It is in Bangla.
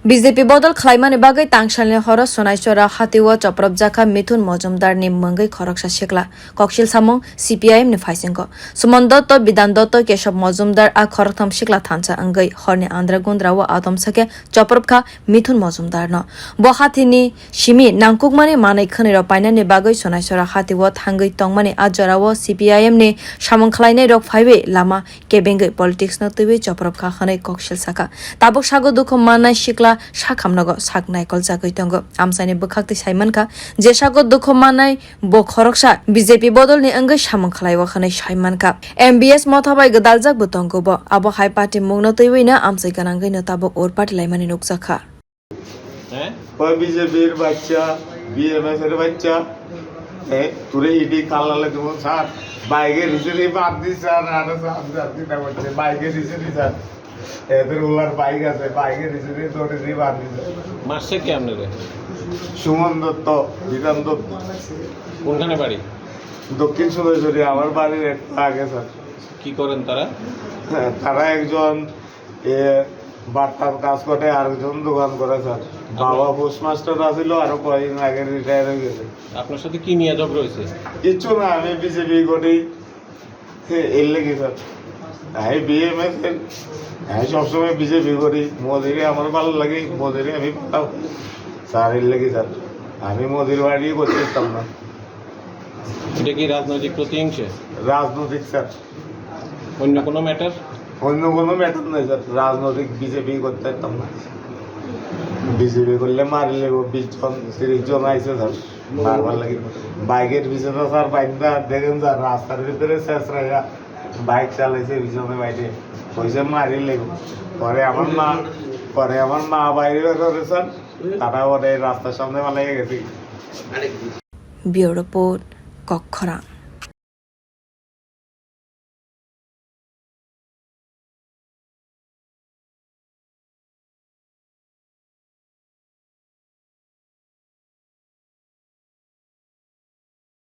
BJP bodol khwlaima ni bagai tangsalni horo sonaichori hatio choprobjakha Mithun majumdar ni mwngui khorok sikla koksil samwng CPIM ni phaisingo sumondo to bidan to kesab majumdar a khorok tham sikla thancha angai horni andra gundra wa atom sake choprobjakha Mithun majumdar no bo hati ni simi nangkukmani manai khani ro painani bagai sonaichori hatio thangai tongmani ajara wo CPIM ni samwng khwlainai rok phaibe lama kebengai politics no tubi choprobjakha khanai koksil sakha tabuk sago dukho manai sikla sakham nogo saknaikol jagwi tongo amsaini bwkhakti saimankha je sago dukho manai bo khoroksa BJP bodol ni angai samwng khwlaiwa khanai saimankha MBS mothabai gwdal jakbo tongo bo abo hai party mungno teiwina amsai ganangai no tabuk or party laimani nukjakha ওই বিজেপির বাচ্চা বিএমএস এর বাচ্চা তুরে ইডি কালালে তুমি স্যার বাইকে রিসেরি বাদ দি স্যার আর স্যার দিনা করছে বাইকে রিসেরি স্যার এদের ওলার বাইক আছে বাইকে রিসেরি তোরে দি বাদ দি মাসে কি আপনাদের সুমন দত্ত বিধান দত্ত কোনখানে বাড়ি দক্ষিণ সোনাইছড়ি আমার বাড়ির একটু আগে স্যার কি করেন তারা তারা একজন বার্তার কাজ করে আরেকজন দোকান করে স্যার বাবা পোস্টমাস্টার আছিল আরো কয়েকদিন আগে রিটায়ার হয়ে গেছে আপনার সাথে কি নিয়ে ঝগড়া হয়েছে কিচ্ছু না আমি বিজেপি করি এর লেগে স্যার আমি বিএমএস আমি সবসময় বিজেপি করি মোদিরে আমার ভালো লাগে মোদিরে আমি পাঠাও স্যার এর লেগে স্যার আমি মোদির বাড়ি করতে পারতাম না এটা কি রাজনৈতিক প্রতিহিংসা রাজনৈতিক স্যার অন্য কোনো ম্যাটার অন্য কোনো ম্যাটার নেই স্যার রাজনৈতিক বিজেপি করতে পারতাম না বিজেপি করলে মারি লেগো 20 জন 30 জন আইসে স্যার মারবার লাগে বাইকের পিছনে স্যার বাইকটা দেখেন স্যার রাস্তার ভিতরে শেষ রাখা বাইক চালাইছে পিছনে বাইরে পয়সা মারি লেগো পরে আমার মা বাইরে করে স্যার তারা ওরে রাস্তার সামনে পালাই গেছে ব্যুরো রিপোর্ট কক্ষরা।